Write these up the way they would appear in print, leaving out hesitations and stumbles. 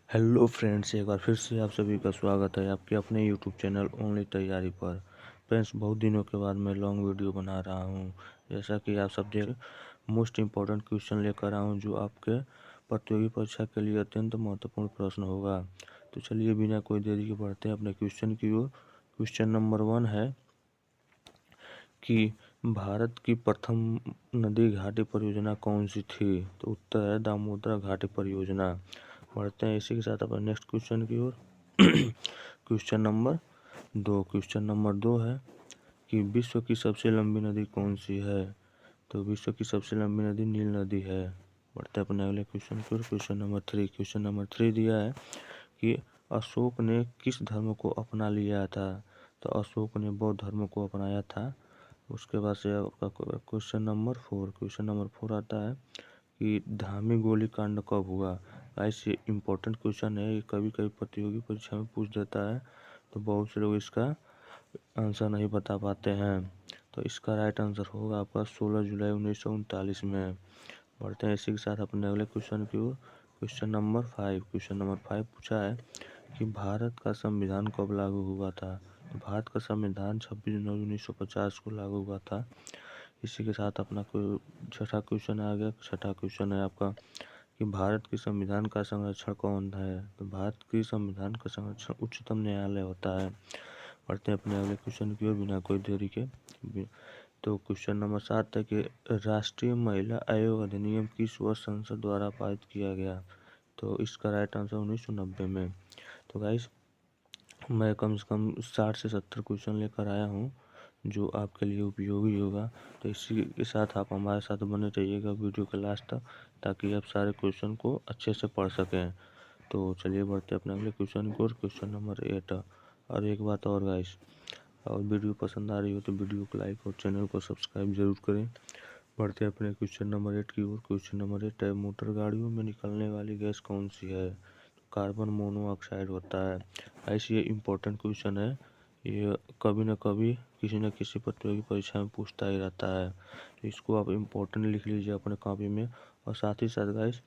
Hello friends, एक बार फिर से आप सभी का स्वागत है आपके अपने यूट्यूब चैनल ओनली तैयारी पर। फ्रेंड्स, बहुत दिनों के बाद मैं लॉन्ग वीडियो बना रहा हूं। जैसा कि आप सब देख, मोस्ट इम्पोर्टेंट क्वेश्चन लेकर आया हूं जो आपके प्रतियोगी परीक्षा के लिए अत्यंत महत्वपूर्ण प्रश्न होगा। तो चलिए बिना कोई देरी के बढ़ते हैं अपने क्वेश्चन की ओर। क्वेश्चन नंबर 1 है कि भारत की प्रथम नदी घाटी परियोजना कौन सी थी? तो उत्तर है दामोदर घाटी परियोजना। बढ़ते हैं इसी के साथ अपने नेक्स्ट क्वेश्चन की ओर। क्वेश्चन नंबर दो है कि विश्व की सबसे लंबी नदी कौन सी है? तो विश्व की सबसे लंबी नदी नील नदी है। बढ़ते हैं अपने अगले क्वेश्चन की ओर। क्वेश्चन नंबर थ्री दिया है कि अशोक ने किस धर्म को अपना लिया था? तो अशोक ने बौद्ध धर्म को अपनाया था। उसके बाद से आपका क्वेश्चन नंबर फोर आता है कि धामी गोली कांड कब हुआ? ऐसे इम्पोर्टेंट क्वेश्चन है, ये कभी कभी प्रतियोगी परीक्षा में पूछ देता है, तो बहुत से लोग इसका आंसर नहीं बता पाते हैं। तो इसका राइट आंसर होगा आपका 16 जुलाई 1939 में। बढ़ते हैं इसी के साथ अपने अगले क्वेश्चन की ओर। क्वेश्चन नंबर फाइव पूछा है कि भारत का संविधान कब लागू हुआ था? तो भारत का संविधान 26 जनवरी 1950 को लागू हुआ था। इसी के साथ अपना कोई छठा क्वेश्चन आ गया। छठा क्वेश्चन है आपका कि भारत के संविधान का संरक्षण कौन है? तो भारत के संविधान का संरक्षण उच्चतम न्यायालय होता है। पढ़ते हैं अपने अगले क्वेश्चन की ओर बिना कोई देरी के। तो क्वेश्चन नंबर 7 है कि राष्ट्रीय महिला आयोग अधिनियम किस वर्ष संसद द्वारा पारित किया गया? तो इसका राइट आंसर 1990 में। तो गाइस, मैं कम से कम 60 से 70 क्वेश्चन लेकर आया हूँ जो आपके लिए उपयोगी होगा। तो इसी के साथ आप हमारे साथ बने रहिएगा वीडियो के लास्ट तक, ताकि आप सारे क्वेश्चन को अच्छे से पढ़ सकें। तो चलिए बढ़ते हैं अपने अगले क्वेश्चन की ओर। Question number 8। और एक बात और गाइस, और वीडियो पसंद आ रही हो तो वीडियो को लाइक और चैनल को सब्सक्राइब जरूर करें। बढ़ते हैं अपने क्वेश्चन नंबर 8 की ओर। क्वेश्चन नंबर 8 है मोटर गाड़ियों में निकलने वाली गैस कौन सी है? कार्बन मोनोऑक्साइड होता है। ऐसे ये इम्पोर्टेंट क्वेश्चन है, ये कभी न कभी किसी न किसी प्रतियोगी परीक्षा में पूछता ही रहता है। तो इसको आप इम्पोर्टेंट लिख लीजिए अपने कॉपी में, और साथ ही साथ गाइस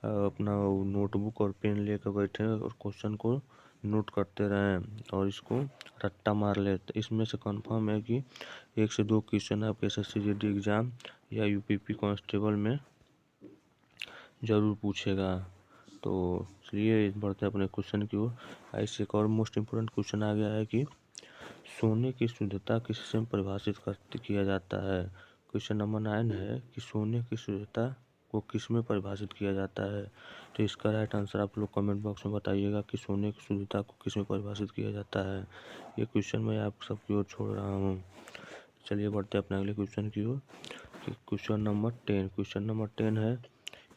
अपना नोटबुक और पेन लेकर बैठे और क्वेश्चन को नोट करते रहें और इसको रट्टा मार ले। तो इसमें से कंफर्म है कि 1 से 2 क्वेश्चन आपके SSC GD एग्ज़ाम या UPP कांस्टेबल में ज़रूर पूछेगा। तो चलिए बढ़ते हैं अपने क्वेश्चन की ओर। ऐसे एक और मोस्ट इम्पोर्टेंट क्वेश्चन आ गया है कि सोने की शुद्धता किससे परिभाषित किया जाता है? क्वेश्चन नंबर 9 है कि सोने की शुद्धता को किस में परिभाषित किया जाता है? तो इसका राइट आंसर आप लोग कमेंट बॉक्स में बताइएगा कि सोने की शुद्धता को किस में परिभाषित किया जाता है। ये क्वेश्चन मैं आप सबकी ओर छोड़ रहा हूँ। चलिए बढ़ते हैं अपने अगले क्वेश्चन की ओर। क्वेश्चन नंबर 10 है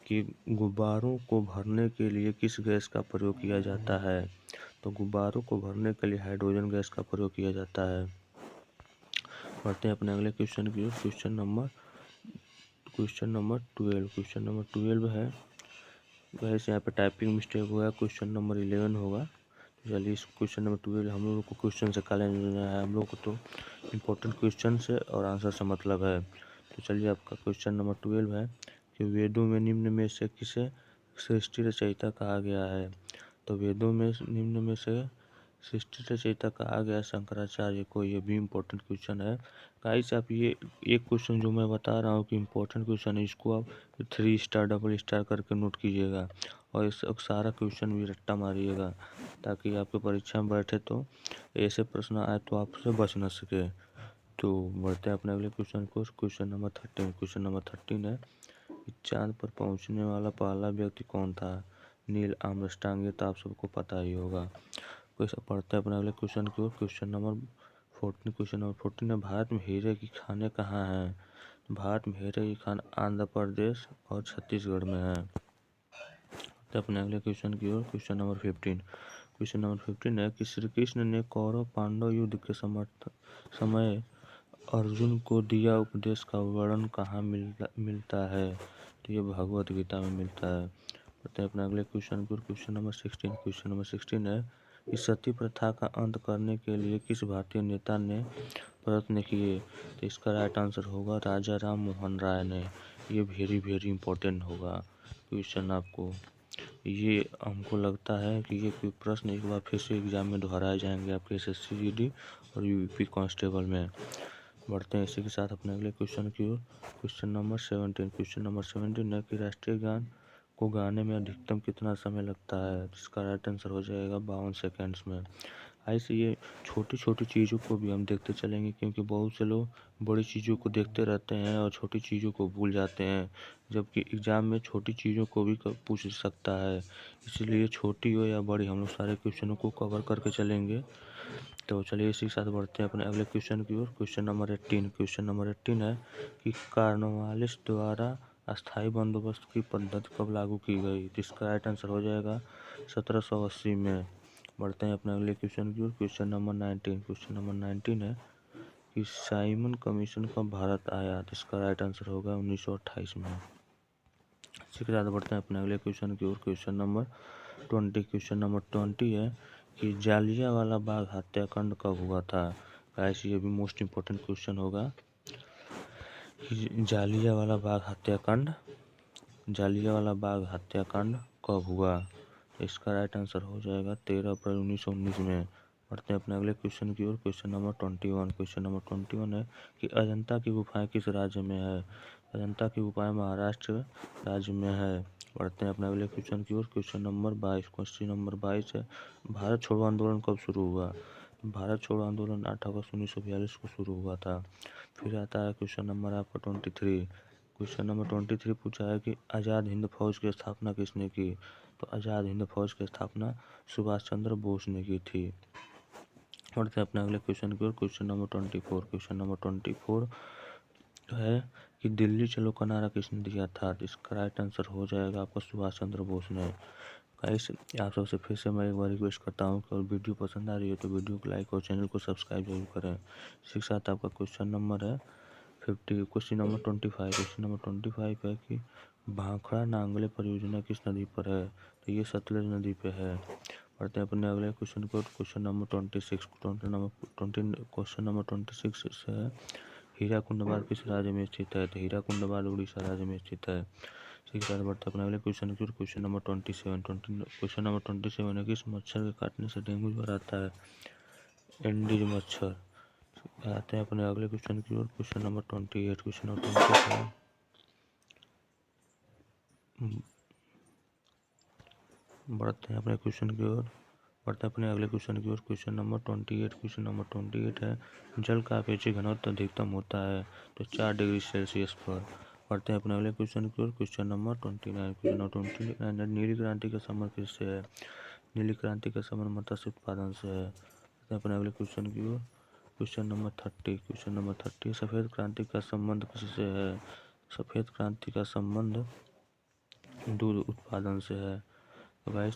कि गुब्बारों को भरने के लिए किस गैस का प्रयोग किया जाता है? तो गुब्बारों को भरने के लिए हाइड्रोजन गैस का प्रयोग किया जाता है। बढ़ते हैं अपने अगले क्वेश्चन की ओर। क्वेश्चन नंबर 12 है। वैसे यहाँ पे टाइपिंग मिस्टेक हुआ है, क्वेश्चन नंबर 11 होगा। तो चलिए इस क्वेश्चन नंबर 12 हम लोग को क्वेश्चन से काले है, हम लोग को तो इम्पोर्टेंट क्वेश्चन से और आंसर से मतलब है। तो चलिए आपका क्वेश्चन नंबर 12 है कि वेदों में निम्न में से किसे सृष्टि रचयिता कहा गया है? तो वेदों में निम्न में से सृष्टि रचयिता कहा गया शंकराचार्य को। ये भी इम्पोर्टेंट क्वेश्चन है गाइस। आप ये एक क्वेश्चन जो मैं बता रहा हूँ कि इम्पोर्टेंट क्वेश्चन है, इसको आप 3 स्टार डबल स्टार करके नोट कीजिएगा और इस सारा क्वेश्चन भी रट्टा मारिएगा, ताकि आपके परीक्षा में बैठे तो ऐसे प्रश्न आए तो आपसे बच न सके। तो बढ़ते हैं अपने अगले क्वेश्चन को। क्वेश्चन नंबर 13 है कि चांद पर पहुंचने वाला पहला व्यक्ति कौन था? Neil Armstrong. ये तो आप सबको पता ही होगा। क्वेश्चन पढ़ते हैं अपने अगले क्वेश्चन की ओर। क्वेश्चन नंबर 14 है भारत में हीरे की खानें कहाँ हैं? भारत में हीरे की खान आंध्र प्रदेश और छत्तीसगढ़ में है। तो अपने अगले क्वेश्चन की ओर। क्वेश्चन नंबर 15 है कि श्री कृष्ण ने कौरव पांडव युद्ध के समय अर्जुन को दिया उपदेश का वर्णन कहाँ मिलता है? तो ये भगवत गीता में मिलता है। बताइए अपने अगले क्वेश्चन की ओर। क्वेश्चन नंबर 16 है कि सती प्रथा का अंत करने के लिए किस भारतीय नेता ने प्रयत्न किए? तो इसका राइट आंसर होगा राजा राम मोहन राय ने। ये वेरी इंपॉर्टेंट होगा क्वेश्चन आपको। ये हमको लगता है कि ये प्रश्न एक बार फिर से एग्जाम में दोहराए जाएंगे आपके SSC GD और UP कांस्टेबल में। बढ़ते हैं इसी के साथ अपने अगले क्वेश्चन की ओर। क्वेश्चन नंबर 17 है कि राष्ट्रीय गान को गाने में अधिकतम कितना समय लगता है। इसका राइट आंसर हो जाएगा 52 सेकेंड्स में। ऐसे ये छोटी छोटी चीज़ों को भी हम देखते चलेंगे, क्योंकि बहुत से लोग बड़ी चीज़ों को देखते रहते हैं और छोटी चीज़ों को भूल जाते हैं, जबकि एग्ज़ाम में छोटी चीज़ों को भी पूछ सकता है। इसलिए छोटी हो या बड़ी, हम लोग सारे क्वेश्चनों को कवर करके चलेंगे। तो चलिए इसी के साथ बढ़ते हैं अपने अगले क्वेश्चन की ओर। क्वेश्चन नंबर 18 है कि कॉर्नवालिस द्वारा अस्थायी बंदोबस्त की पद्धति कब लागू की गई। जिसका राइट आंसर हो जाएगा 1780 में। बढ़ते हैं अपने अगले क्वेश्चन की ओर। क्वेश्चन नंबर 19 है कि साइमन कमीशन कब भारत आया। जिसका राइट आंसर होगा 1928 में। इसी के साथ बढ़ते हैं अपने अगले क्वेश्चन की ओर। क्वेश्चन नंबर 20 है कि जालियांवाला बाग हत्याकांड कब हुआ था। गाइस ये भी मोस्ट इम्पोर्टेंट क्वेश्चन होगा कि जालियांवाला बाग हत्याकांड कब हुआ। इसका राइट आंसर हो जाएगा 13 अप्रैल 1919 में। बढ़ते हैं अपने अगले क्वेश्चन की ओर। क्वेश्चन नंबर 21 है कि अजंता की गुफाएं किस राज्य में है। अजंता की गुफाएं महाराष्ट्र राज्य में है। बढ़ते हैं अपने अगले क्वेश्चन की ओर। क्वेश्चन नंबर 22 है भारत छोड़ो आंदोलन कब शुरू हुआ। भारत छोड़ो आंदोलन 8 अगस्त 1942 को शुरू हुआ था। फिर आता है क्वेश्चन नंबर आपका 23। क्वेश्चन नंबर 23 पूछा है कि आज़ाद हिंद फौज की स्थापना किसने की। तो आज़ाद हिंद फौज की स्थापना सुभाष चंद्र बोस ने की थी। बढ़ते हैं अपने अगले क्वेश्चन की ओर। क्वेश्चन नंबर 24 है कि दिल्ली चलो का नारा किसने दिया था। इसका राइट आंसर हो जाएगा आपका सुभाष चंद्र बोस ने। गाइस आप सबसे फिर से मैं एक बार रिक्वेस्ट करता हूँ कि अगर वीडियो पसंद आ रही है तो वीडियो को लाइक और चैनल को सब्सक्राइब जरूर करें। इसी के साथ आपका क्वेश्चन नंबर है 50। क्वेश्चन नंबर 25 है कि भाखड़ा नांगले परियोजना किस नदी पर है। तो ये सतलज नदी पे है। बढ़ते हैं अपने अगले क्वेश्चन को। क्वेश्चन नंबर 26 है हीराकुंड बांध किस राज्य में स्थित है। तो हीराकुंड बांध उड़ीसा राज्य में स्थित है। इसी के साथ बढ़ते अपने अगले क्वेश्चन की ओर। क्वेश्चन नंबर 27 है कि इस मच्छर के काटने से डेंगू ज्वर आता है। एंडीज मच्छर। आते हैं अपने अगले क्वेश्चन की ओर। क्वेश्चन नंबर 28 है बढ़ते हैं अपने क्वेश्चन की ओर। अपने अगले क्वेश्चन की ओर। क्वेश्चन नंबर 28 है जल का अपेक्षित घनत्व अधिकतम होता है तो 4 डिग्री सेल्सियस पर। बढ़ते हैं अपने अगले क्वेश्चन की ओर। क्वेश्चन नंबर 29 नीली क्रांति का संबंध किससे है। नीली क्रांति का संबंध मत्स्य उत्पादन से है। अपने अगले क्वेश्चन की ओर। क्वेश्चन नंबर 30 सफेद क्रांति का संबंध किससे है। सफेद क्रांति का संबंध दूध उत्पादन से है। तो गाइस